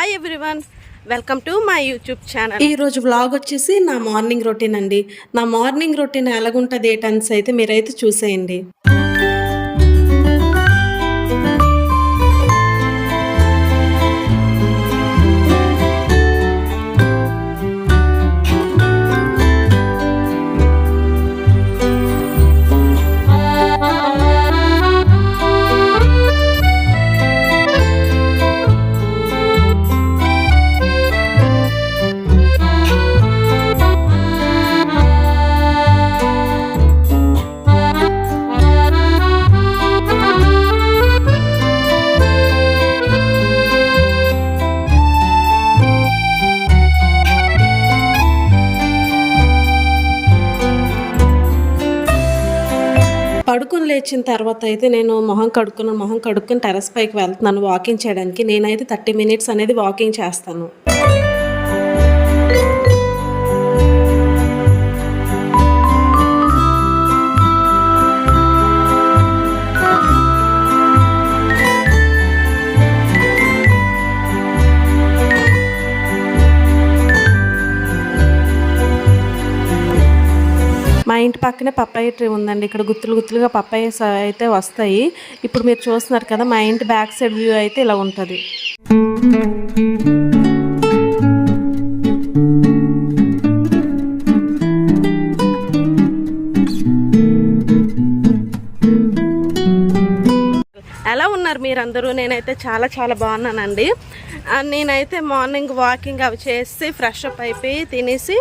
Hi everyone, welcome to my YouTube channel. ఈ రోజు vlog వచ్చేసి నా మార్నింగ్ రొటీన్ అండి. నా మార్నింగ్ రొటీన్ ఎలాగుంటుంది ఏంటనేసి అయితే మీరైతే చూసేయండి. పడుకొని లేచిన తర్వాత అయితే నేను మొహం కడుక్కుని టెర్రస్ పైకి వెళ్తున్నాను వాకింగ్ చేయడానికి. నేనైతే 30 మినిట్స్ అనేది వాకింగ్ చేస్తాను. మా ఇంటి పక్కనే పప్పాయ ట్రీ ఉందండి. ఇక్కడ గుత్తులుగా పప్పాయస్ అయితే వస్తాయి. ఇప్పుడు మీరు చూస్తున్నారు కదా, మా ఇంటి బ్యాక్ సైడ్ వ్యూ అయితే ఇలా ఉంటుంది. ఎలా ఉన్నారు మీరందరూ? నేనైతే చాలా బాగున్నానండి. నేనైతే మార్నింగ్ వాకింగ్ అవి చేసి ఫ్రెష్ అప్ అయిపోయి తినేసి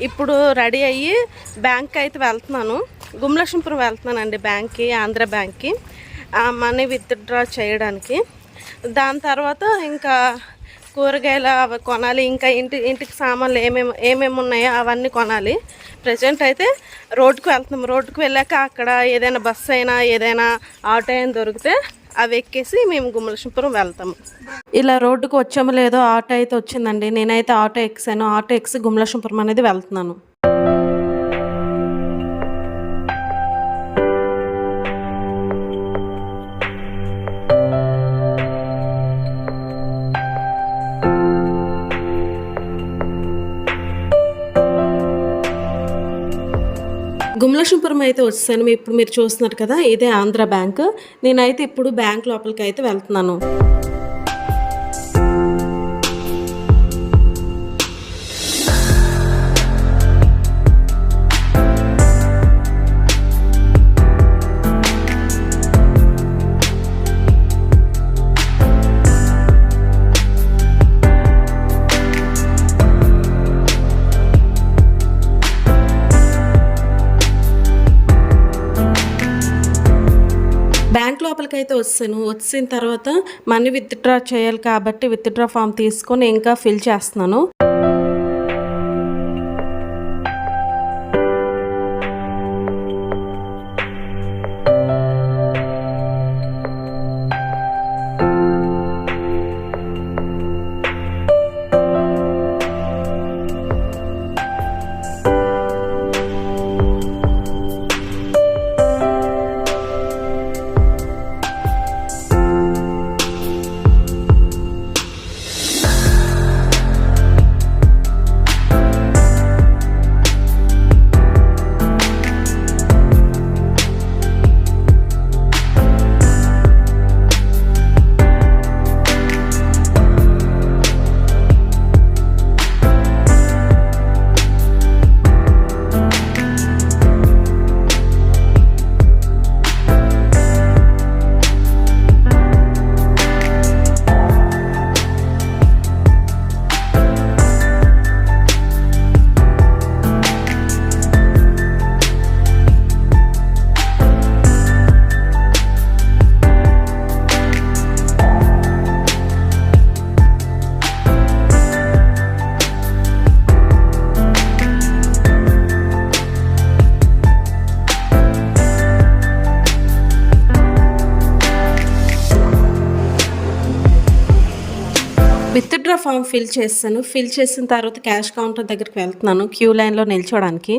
ఇప్పుడు రెడీ అయ్యి బ్యాంక్కి అయితే వెళ్తున్నాను. గుమలక్ష్మీపురం వెళ్తున్నానండి, బ్యాంక్కి, ఆంధ్ర బ్యాంక్కి మనీ విత్డ్రా చేయడానికి. దాని తర్వాత ఇంకా కూరగాయలు అవి కొనాలి, ఇంకా ఇంటికి సామాన్లు ఏమేమి ఉన్నాయో అవన్నీ కొనాలి. ప్రజెంట్ అయితే రోడ్డుకు వెళ్తున్నాం. రోడ్డుకు వెళ్ళాక అక్కడ ఏదైనా బస్సు అయినా ఏదైనా ఆటో అయినా దొరికితే అవి ఎక్కేసి మేము గుమలక్ష్మీపురం వెళ్తాము. ఇలా రోడ్డుకు వచ్చామో లేదో ఆటో అయితే వచ్చిందండి. నేనైతే ఆటో ఎక్కాను. ఆటో ఎక్కి గుమలక్ష్మీపురం అనేది వెళ్తున్నాను. గుమలక్ష్మీపురం అయితే వచ్చాను. ఇప్పుడు మీరు చూస్తున్నారు కదా, ఇదే ఆంధ్ర బ్యాంక్. నేనైతే ఇప్పుడు బ్యాంక్ లోపలికి అయితే వెళ్తున్నాను. బ్యాంక్ లోపలికి అయితే వచ్చిన తర్వాత మనీ విత్డ్రా చేయాలి కాబట్టి విత్డ్రా ఫామ్ తీసుకొని ఇంకా ఫిల్ చేస్తున్నాను. విత్డ్రా ఫామ్ ఫిల్ చేస్తాను. ఫిల్ చేసిన తర్వాత క్యాష్ కౌంటర్ దగ్గరికి వెళ్తున్నాను క్యూ లైన్లో నిల్చోడానికి.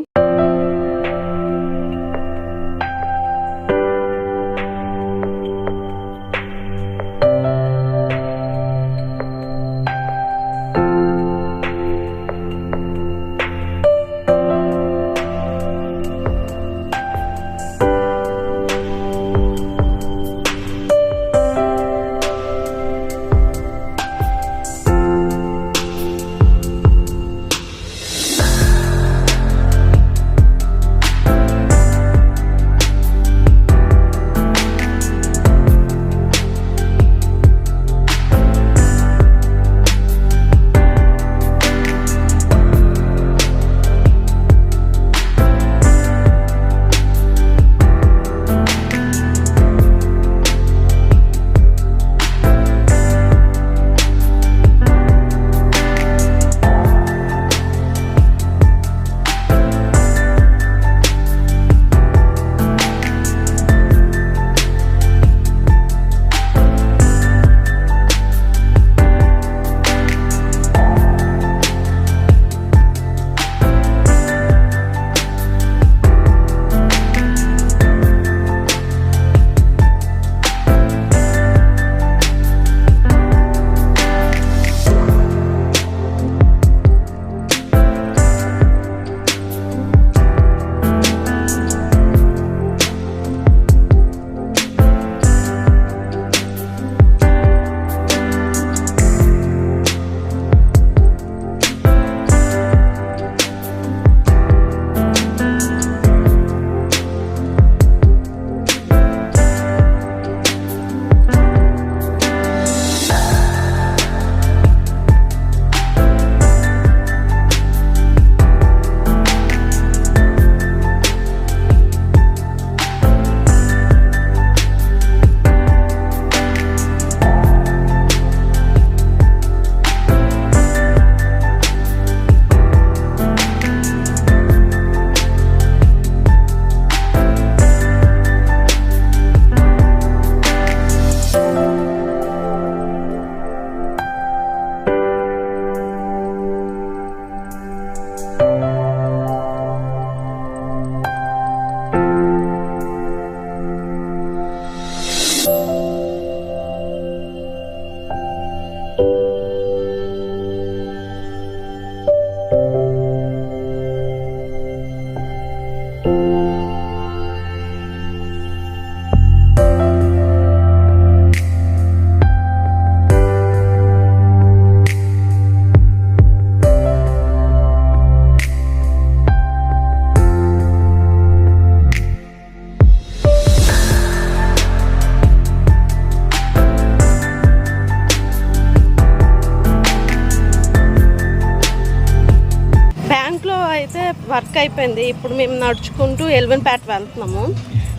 వర్క్ అయిపోయింది. ఇప్పుడు మేము నడుచుకుంటూ ఎల్వెన్పేట వెళ్తున్నాము.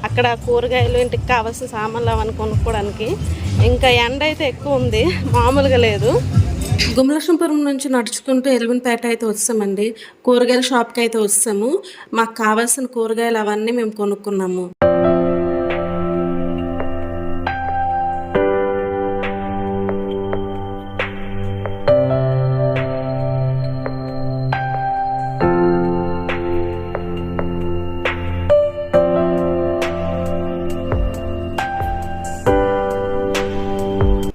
అక్కడ కూరగాయలు ఇంటికి కావాల్సిన సామాన్లు అవన్నీ కొనుక్కోవడానికి. ఇంకా ఎండ అయితే ఎక్కువ ఉంది, మామూలుగా లేదు. గుమలక్ష్మీపురం నుంచి నడుచుకుంటూ ఎల్వెన్పేట అయితే వచ్చామండి. కూరగాయల షాప్కి అయితే వచ్చాము. మాకు కావాల్సిన కూరగాయలు అవన్నీ మేము కొనుక్కున్నాము.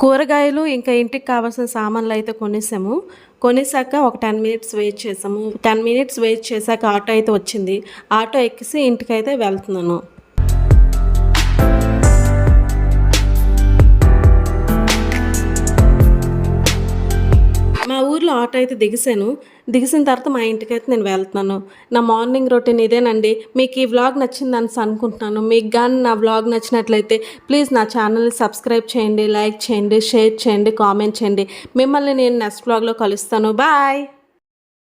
కూరగాయలు ఇంకా ఇంటికి కావాల్సిన సామాన్లు అయితే కొనేసాక ఒక 10 మినిట్స్ వెయిట్ చేసాము. 10 మినిట్స్ వెయిట్ చేశాక ఆటో అయితే వచ్చింది. ఆటో ఎక్కిసి ఇంటికైతే వెళ్తున్నాను. మా ఊర్లో ఆటో అయితే దిగిసిన తర్వాత మా ఇంటికైతే నేను వెళ్తున్నాను. నా మార్నింగ్ రొటీన్ ఇదేనండి. మీకు ఈ వ్లాగ్ నచ్చిందని అనుకుంటున్నాను. మీకు కానీ నా వ్లాగ్ నచ్చినట్లయితే ప్లీజ్ నా ఛానల్ని సబ్స్క్రైబ్ చేయండి, లైక్ చేయండి, షేర్ చేయండి, కామెంట్ చేయండి. మిమ్మల్ని నేను నెక్స్ట్ వ్లాగ్లో కలుస్తాను. బాయ్.